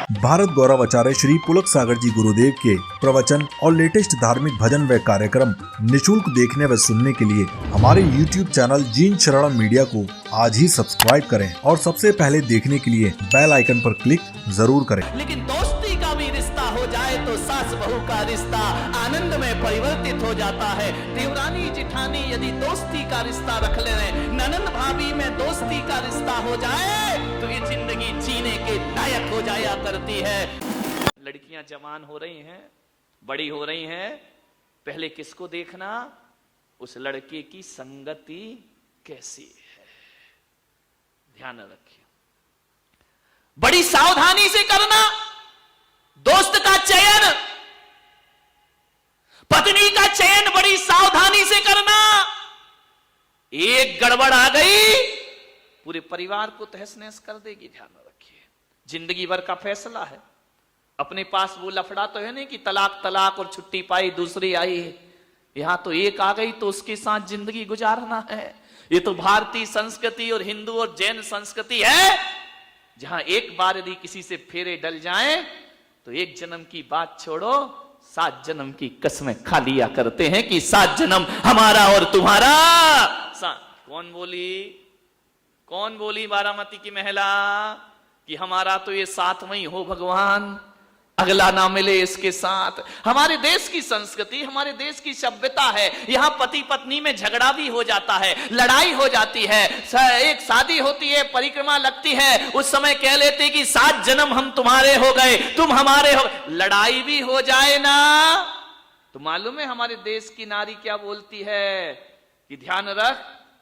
भारत गौरव आचार्य श्री पुलक सागर जी गुरुदेव के प्रवचन और लेटेस्ट धार्मिक भजन व कार्यक्रम निशुल्क देखने व सुनने के लिए हमारे YouTube चैनल जीन शरणम मीडिया को आज ही सब्सक्राइब करें और सबसे पहले देखने के लिए बेल आइकन पर क्लिक जरूर करें। लेकिन दोस्ती का भी रिश्ता हो जाए तो सास बहू का रिश्ता आनंद में परिवर्तित हो जाता है। देवरानी जिठानी यदि दोस्ती का रिश्ता रख ले, ननंद भाभी में दोस्ती का रिश्ता हो जाए तो ये जिंदगी जीने के लायक हो जाया करती है। लड़कियां जवान हो रही हैं, बड़ी हो रही हैं, पहले किसको देखना, उस लड़के की संगति कैसी है, ध्यान रखिए। बड़ी सावधानी से करना दोस्त का चयन, पत्नी का चयन बड़ी सावधानी से करना। एक गड़बड़ आ गई पूरे परिवार को तहस नहस कर देगी, ध्यान रखिए। जिंदगी भर का फैसला है। अपने पास वो लफड़ा तो है नहीं कि तलाक तलाक और छुट्टी पाई दूसरी आई है। यहां तो एक आ गई तो उसके साथ जिंदगी गुजारना है। ये तो भारतीय संस्कृति और हिंदू और जैन संस्कृति है, जहां एक बार यदि किसी से फेरे डल जाएं तो एक जन्म की बात छोड़ो 7 जन्म की कसमें खा लिया करते हैं कि 7 जन्म हमारा और तुम्हारा। कौन बोली बारामती की महिला कि हमारा तो ये 7वां ही हो भगवान, अगला ना मिले इसके साथ। हमारे देश की संस्कृति, हमारे देश की सभ्यता है, यहां पति पत्नी में झगड़ा भी हो जाता है, लड़ाई हो जाती है। एक शादी होती है, परिक्रमा लगती है, उस समय कह लेते कि 7 जन्म हम तुम्हारे हो गए, तुम हमारे हो। लड़ाई भी हो जाए ना तो मालूम है हमारे देश की नारी क्या बोलती है कि ध्यान रख,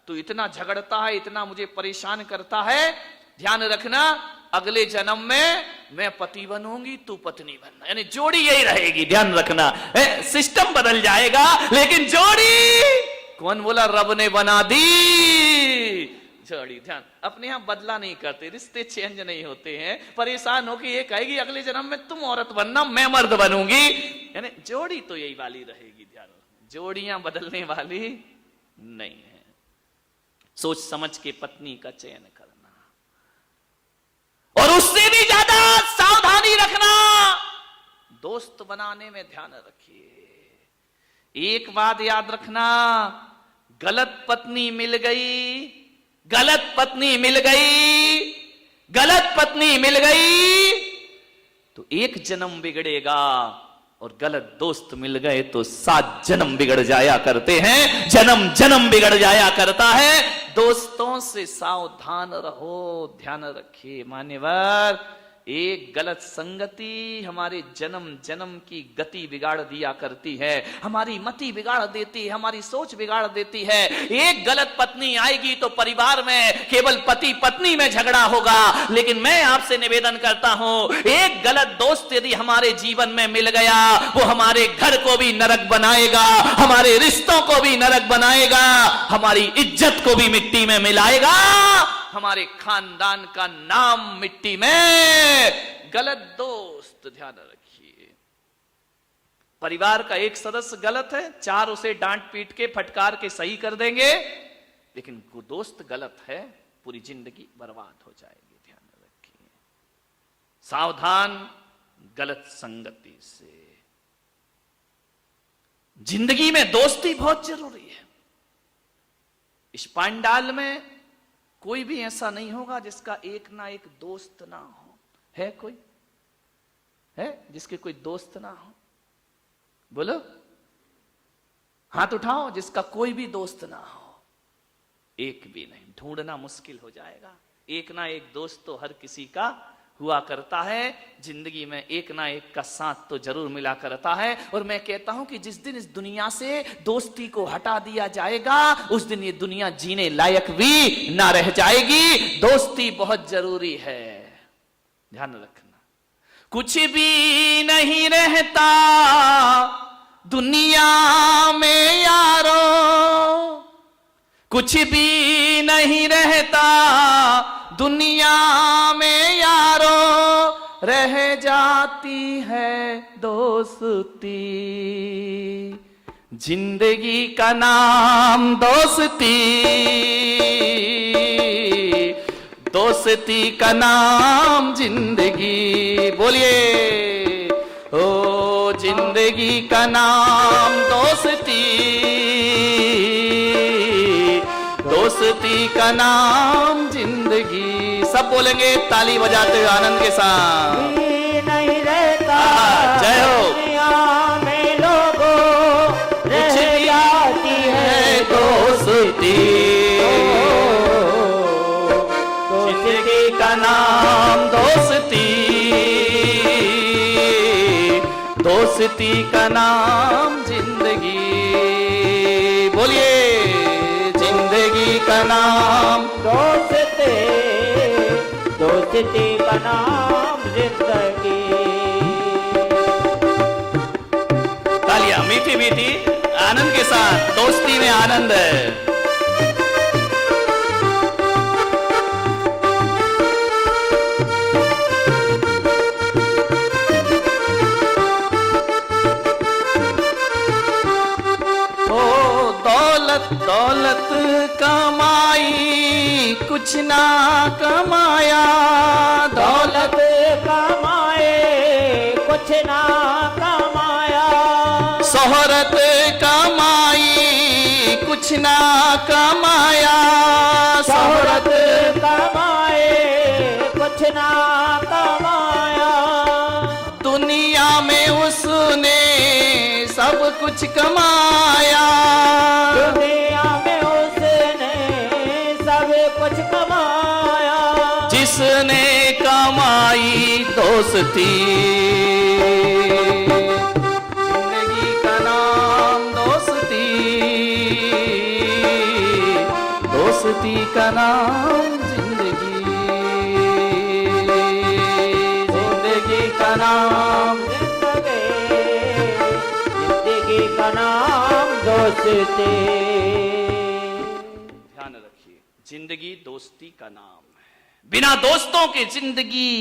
तू इतना झगड़ता है, इतना मुझे परेशान करता है, ध्यान रखना अगले जन्म में मैं पति बनूंगी, तू पत्नी बनना, यानी जोड़ी यही रहेगी। ध्यान रखना, सिस्टम बदल जाएगा लेकिन जोड़ी कौन बोला, रब ने बना दी जोड़ी। ध्यान, अपने यहां बदला नहीं करते, रिश्ते चेंज नहीं होते हैं। परेशान हो कि ये कहेगी अगले जन्म में तुम औरत बनना, मैं मर्द बनूंगी, यानी जोड़ी तो यही वाली रहेगी। ध्यान, जोड़ियां बदलने वाली नहीं है। सोच समझ के पत्नी का चयन करना और उससे भी ज्यादा सावधानी रखना दोस्त बनाने में। ध्यान रखिए, एक बात याद रखना, गलत पत्नी मिल गई, गलत पत्नी मिल गई, गलत पत्नी मिल गई तो एक जन्म बिगड़ेगा, और गलत दोस्त मिल गए तो 7 जन्म बिगड़ जाया करते हैं, जन्म जन्म बिगड़ जाया करता है। दोस्तों से सावधान रहो, ध्यान रखिए मान्यवर। एक गलत संगति हमारे जन्म जन्म की गति बिगाड़ दिया करती है, हमारी मति बिगाड़ देती है, हमारी सोच बिगाड़ देती है। एक गलत पत्नी आएगी तो परिवार में केवल पति पत्नी में झगड़ा होगा, लेकिन मैं आपसे निवेदन करता हूं, एक गलत दोस्त यदि हमारे जीवन में मिल गया वो हमारे घर को भी नरक बनाएगा, हमारे रिश्तों को भी नरक बनाएगा, हमारी इज्जत को भी मिट्टी में मिलाएगा, हमारे खानदान का नाम मिट्टी में। गलत दोस्त, ध्यान रखिए। परिवार का एक सदस्य गलत है, 4 उसे डांट पीट के फटकार के सही कर देंगे, लेकिन वो दोस्त गलत है, पूरी जिंदगी बर्बाद हो जाएगी। ध्यान रखिए, सावधान गलत संगति से। जिंदगी में दोस्ती बहुत जरूरी है। इस पांडाल में कोई भी ऐसा नहीं होगा जिसका एक ना एक दोस्त ना हो। है कोई, है जिसके कोई दोस्त ना हो? बोलो, हाथ उठाओ जिसका कोई भी दोस्त ना हो। एक भी नहीं, ढूंढना मुश्किल हो जाएगा। एक ना एक दोस्त तो हर किसी का हुआ करता है। जिंदगी में एक ना एक का साथ तो जरूर मिला करता है। और मैं कहता हूं कि जिस दिन इस दुनिया से दोस्ती को हटा दिया जाएगा उस दिन ये दुनिया जीने लायक भी ना रह जाएगी। दोस्ती बहुत जरूरी है, ध्यान रखना। कुछ भी नहीं रहता दुनिया में यारो, कुछ भी नहीं रहता दुनिया में यारो, रह जाती है दोस्ती, जिंदगी का नाम दोस्ती। दोस्ती का नाम जिंदगी, बोलिए ओ जिंदगी का नाम दोस्ती, दोस्ती का नाम जिंदगी। सब बोलेंगे ताली बजाते हुए आनंद के साथ। नहीं रहता जय हो। दुनिया में लोगों रह जाती है दोस्ती, जिंदगी का नाम दोस्ती, दोस्ती का नाम जिंदगी, बोलिए जिंदगी का नाम दोस्ती, दोस्ती का नाम जिंदगी। तालियां मीठी मीठी आनंद के साथ, दोस्ती में आनंद है। दौलत कमाई कुछ ना कमाया, दौलत कमाए कुछ ना कमाया, शोहरत कमाई कुछ ना कमाया, शोहरत कमाए कुछ ना कमाया, दुनिया में उसने सब कुछ कमाया, दुनिया में उसने सब कुछ कमाया, जिसने कमाई दोस्ती, जिंदगी का नाम दोस्ती, दोस्ती का नाम जिंदगी, जिंदगी का नाम, जिंदगी का नाम दोस्ती। ध्यान रखिए, जिंदगी दोस्ती का नाम है। बिना दोस्तों की जिंदगी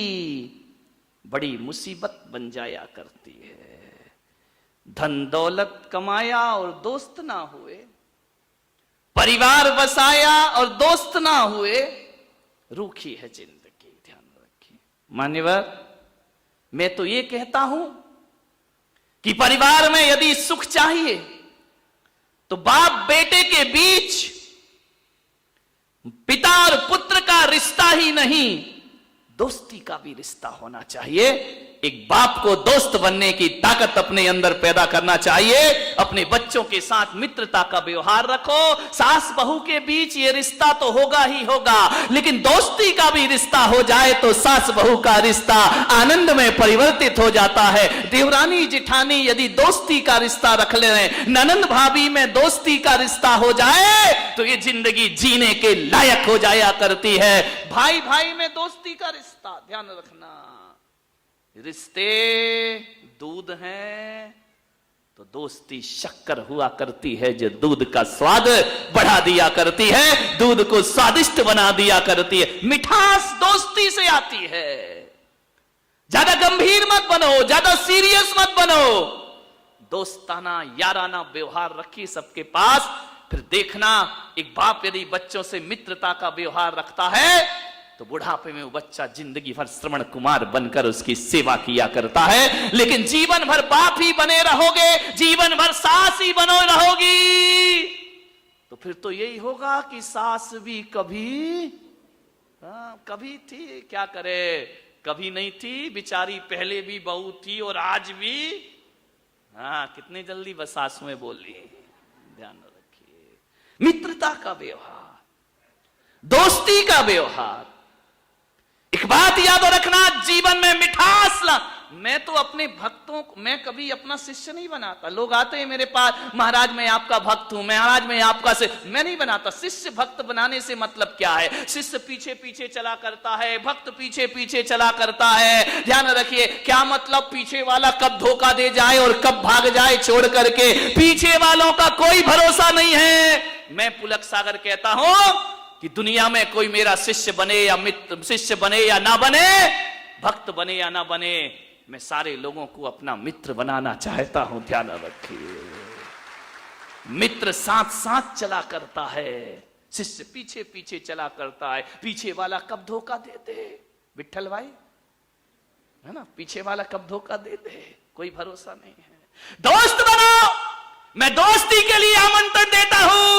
बड़ी मुसीबत बन जाया करती है। धन दौलत कमाया और दोस्त ना हुए, परिवार बसाया और दोस्त ना हुए, रूखी है जिंदगी। ध्यान रखिए मान्यवर, मैं तो ये कहता हूं कि परिवार में यदि सुख चाहिए तो बाप बेटे के बीच पिता और पुत्र का रिश्ता ही नहीं, दोस्ती का भी रिश्ता होना चाहिए। एक बाप को दोस्त बनने की ताकत अपने अंदर पैदा करना चाहिए। अपने बच्चों के साथ मित्रता का व्यवहार रखो। सास बहू के बीच ये रिश्ता तो होगा ही होगा, लेकिन दोस्ती का भी रिश्ता हो जाए तो सास बहू का रिश्ता आनंद में परिवर्तित हो जाता है। देवरानी जिठानी यदि दोस्ती का रिश्ता रख ले, ननंद भाभी में दोस्ती का रिश्ता हो जाए तो ये जिंदगी जीने के लायक हो जाया करती है। भाई भाई में दोस्ती का रिश्ता, ध्यान रखना, रिश्ते दूध हैं तो दोस्ती शक्कर हुआ करती है, जो दूध का स्वाद बढ़ा दिया करती है, दूध को स्वादिष्ट बना दिया करती है। मिठास दोस्ती से आती है। ज्यादा गंभीर मत बनो, ज्यादा सीरियस मत बनो, दोस्ताना याराना व्यवहार रखिए सबके पास। फिर देखना, एक बाप यदि बच्चों से मित्रता का व्यवहार रखता है तो बुढ़ापे में वो बच्चा जिंदगी भर श्रवण कुमार बनकर उसकी सेवा किया करता है। लेकिन जीवन भर बाप ही बने रहोगे, जीवन भर सास ही बनो रहोगी, तो फिर तो यही होगा कि सास भी कभी थी, क्या करे, कभी नहीं थी बेचारी, पहले भी बहू थी और आज भी। कितनी जल्दी बस सासुएं बोली। ध्यान रखिए, मित्रता का व्यवहार, दोस्ती का व्यवहार। एक बात याद रखना, जीवन में मिठास ला। मैं तो अपने भक्तों को, मैं कभी अपना शिष्य नहीं बनाता। लोग आते हैं मेरे पास, महाराज मैं आपका भक्त हूं, महाराज मैं आपका शिष्य, मैं नहीं बनाता। शिष्य भक्त बनाने से मतलब क्या है? शिष्य पीछे पीछे चला करता है, भक्त पीछे पीछे चला करता है। ध्यान रखिए, क्या मतलब, पीछे वाला कब धोखा दे जाए और कब भाग जाए छोड़ करके, पीछे वालों का कोई भरोसा नहीं है। मैं पुलक सागर कहता हूं कि दुनिया में कोई मेरा शिष्य बने या मित्र, शिष्य बने या ना बने, भक्त बने या ना बने, मैं सारे लोगों को अपना मित्र बनाना चाहता हूं। ध्यान रखिए, मित्र साथ साथ चला करता है, शिष्य पीछे पीछे चला करता है, पीछे वाला कब धोखा दे दे, विठल भाई है ना, पीछे वाला कब धोखा दे दे, कोई भरोसा नहीं है। दोस्त बनो, मैं दोस्ती के लिए आमंत्रण देता हूं।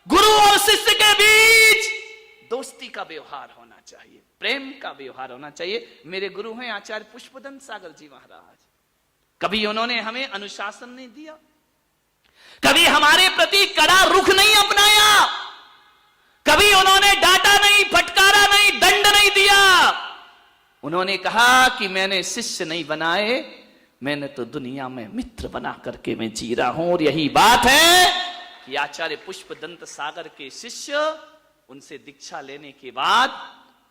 गुरु और शिष्य के बीच दोस्ती का व्यवहार होना चाहिए, प्रेम का व्यवहार होना चाहिए। मेरे गुरु हैं आचार्य पुष्पदंत सागर जी महाराज, कभी उन्होंने हमें अनुशासन नहीं दिया, कभी हमारे प्रति कड़ा रुख नहीं अपनाया, कभी उन्होंने डांटा नहीं, फटकारा नहीं, दंड नहीं दिया। उन्होंने कहा कि मैंने शिष्य नहीं बनाए, मैंने तो दुनिया में मित्र बना करके मैं जी रहा हूं। और यही बात है कि आचार्य पुष्पदंत सागर के शिष्य उनसे दीक्षा लेने के बाद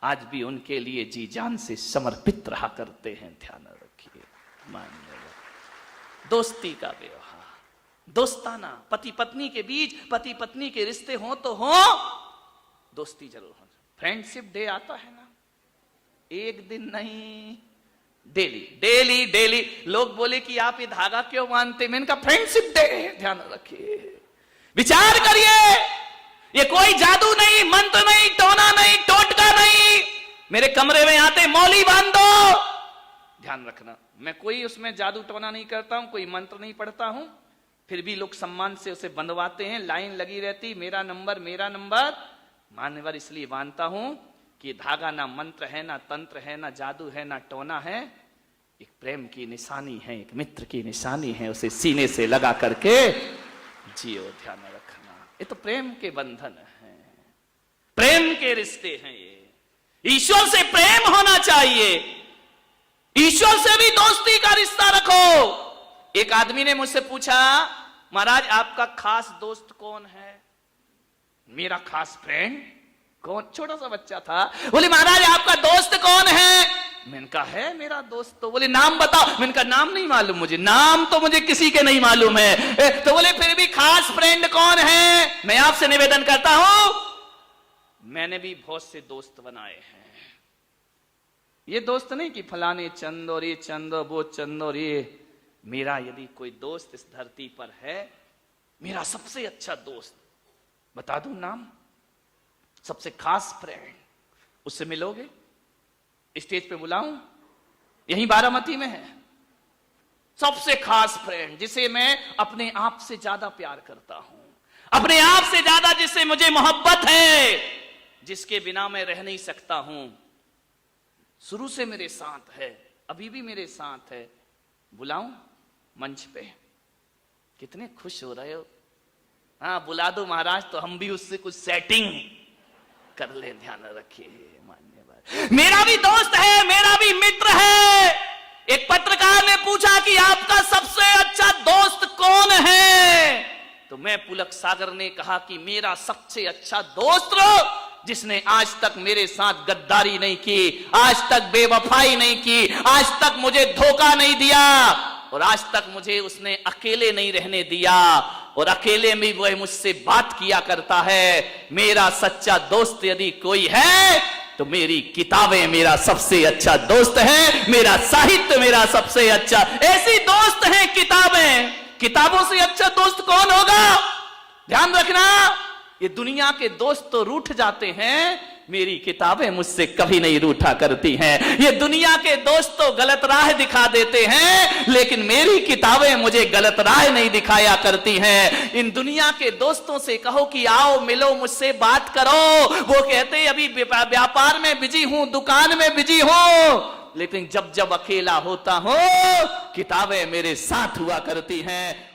आज भी उनके लिए जी जान से समर्पित रहा करते हैं। ध्यान रखिए, मान्यवर दोस्ती का व्यवहार, दोस्ताना, पति पत्नी के बीच, पति पत्नी के रिश्ते हो तो हो, दोस्ती जरूर हो। फ्रेंडशिप डे आता है ना, एक दिन नहीं, डेली डेली डेली। लोग बोले कि आप ये धागा क्यों बांधते, मैंने कहा फ्रेंडशिप डे है, ध्यान रखिए, विचार करिए। ये कोई जादू नहीं, मंत्र नहीं, टोना नहीं, टोटका नहीं। मेरे कमरे में आते मौली बांध दो, ध्यान रखना, मैं कोई उसमें जादू टोना नहीं करता हूं, कोई मंत्र नहीं पढ़ता हूं, फिर भी लोग सम्मान से उसे बंधवाते हैं, लाइन लगी रहती, मेरा नंबर मेरा नंबर। मान्यवर इसलिए बांधता हूं कि धागा ना मंत्र है, ना तंत्र है, ना जादू है, ना टोना है, एक प्रेम की निशानी है, एक मित्र की निशानी है, उसे सीने से लगा करके जियो। ध्यान रखना, ये तो प्रेम के बंधन है, प्रेम के रिश्ते हैं। ये ईश्वर से प्रेम होना चाहिए, ईश्वर से भी दोस्ती का रिश्ता रखो। एक आदमी ने मुझसे पूछा, महाराज आपका खास दोस्त कौन है? मेरा खास फ्रेंड कौन? छोटा सा बच्चा था, बोले महाराज आपका दोस्त कौन है? मैंने कहा है मेरा दोस्त तो। बोले नाम बताओ। मैंने कहा नाम नहीं मालूम मुझे, नाम तो मुझे किसी के नहीं मालूम है। तो बोले फिर भी खास फ्रेंड कौन है? मैं आपसे निवेदन करता हूं, मैंने भी बहुत से दोस्त बनाए हैं। ये दोस्त नहीं कि फलाने चंद और ये चंद और वो चंद और ये। मेरा यदि कोई दोस्त इस धरती पर है, मेरा सबसे अच्छा दोस्त, बता दूं नाम, सबसे खास फ्रेंड, उससे मिलोगे? स्टेज पे बुलाऊं? यहीं बारामती में है। सबसे खास फ्रेंड जिसे मैं अपने आप से ज्यादा प्यार करता हूं, अपने आप से ज्यादा जिससे मुझे मोहब्बत है, जिसके बिना मैं रह नहीं सकता हूं, शुरू से मेरे साथ है, अभी भी मेरे साथ है। बुलाऊं मंच पे? कितने खुश हो रहे हो? हाँ बुला दो महाराज, तो हम भी उससे कुछ सेटिंग कर ले। ध्यान रखिए, मान्यवर मेरा भी दोस्त है, मेरा भी मित्र है। एक पत्रकार ने पूछा कि आपका सबसे अच्छा दोस्त कौन है? तो मैं पुलक सागर ने कहा कि मेरा सबसे अच्छा दोस्त जिसने आज तक मेरे साथ गद्दारी नहीं की, आज तक बेवफाई नहीं की, आज तक मुझे धोखा नहीं दिया, और आज तक मुझे उसने अकेले नहीं रहने दिया, और अकेले में वह मुझसे बात किया करता है। मेरा सच्चा दोस्त यदि कोई है तो मेरी किताबें मेरा सबसे अच्छा दोस्त है, मेरा साहित्य मेरा सबसे अच्छा। ऐसी दोस्त है किताबें, किताबों से अच्छा दोस्त कौन होगा? ध्यान रखना, ये दुनिया के दोस्त तो रूठ जाते हैं, मेरी किताबें मुझसे कभी नहीं रूठा करती हैं। ये दुनिया के दोस्त तो गलत राह दिखा देते हैं, लेकिन मेरी किताबें मुझे गलत राह नहीं दिखाया करती हैं। इन दुनिया के दोस्तों से कहो कि आओ मिलो, मुझसे बात करो, वो कहते अभी व्यापार में बिजी हूं, दुकान में बिजी हूं, लेकिन जब जब अकेला होता हूं, किताबें मेरे साथ हुआ करती हैं।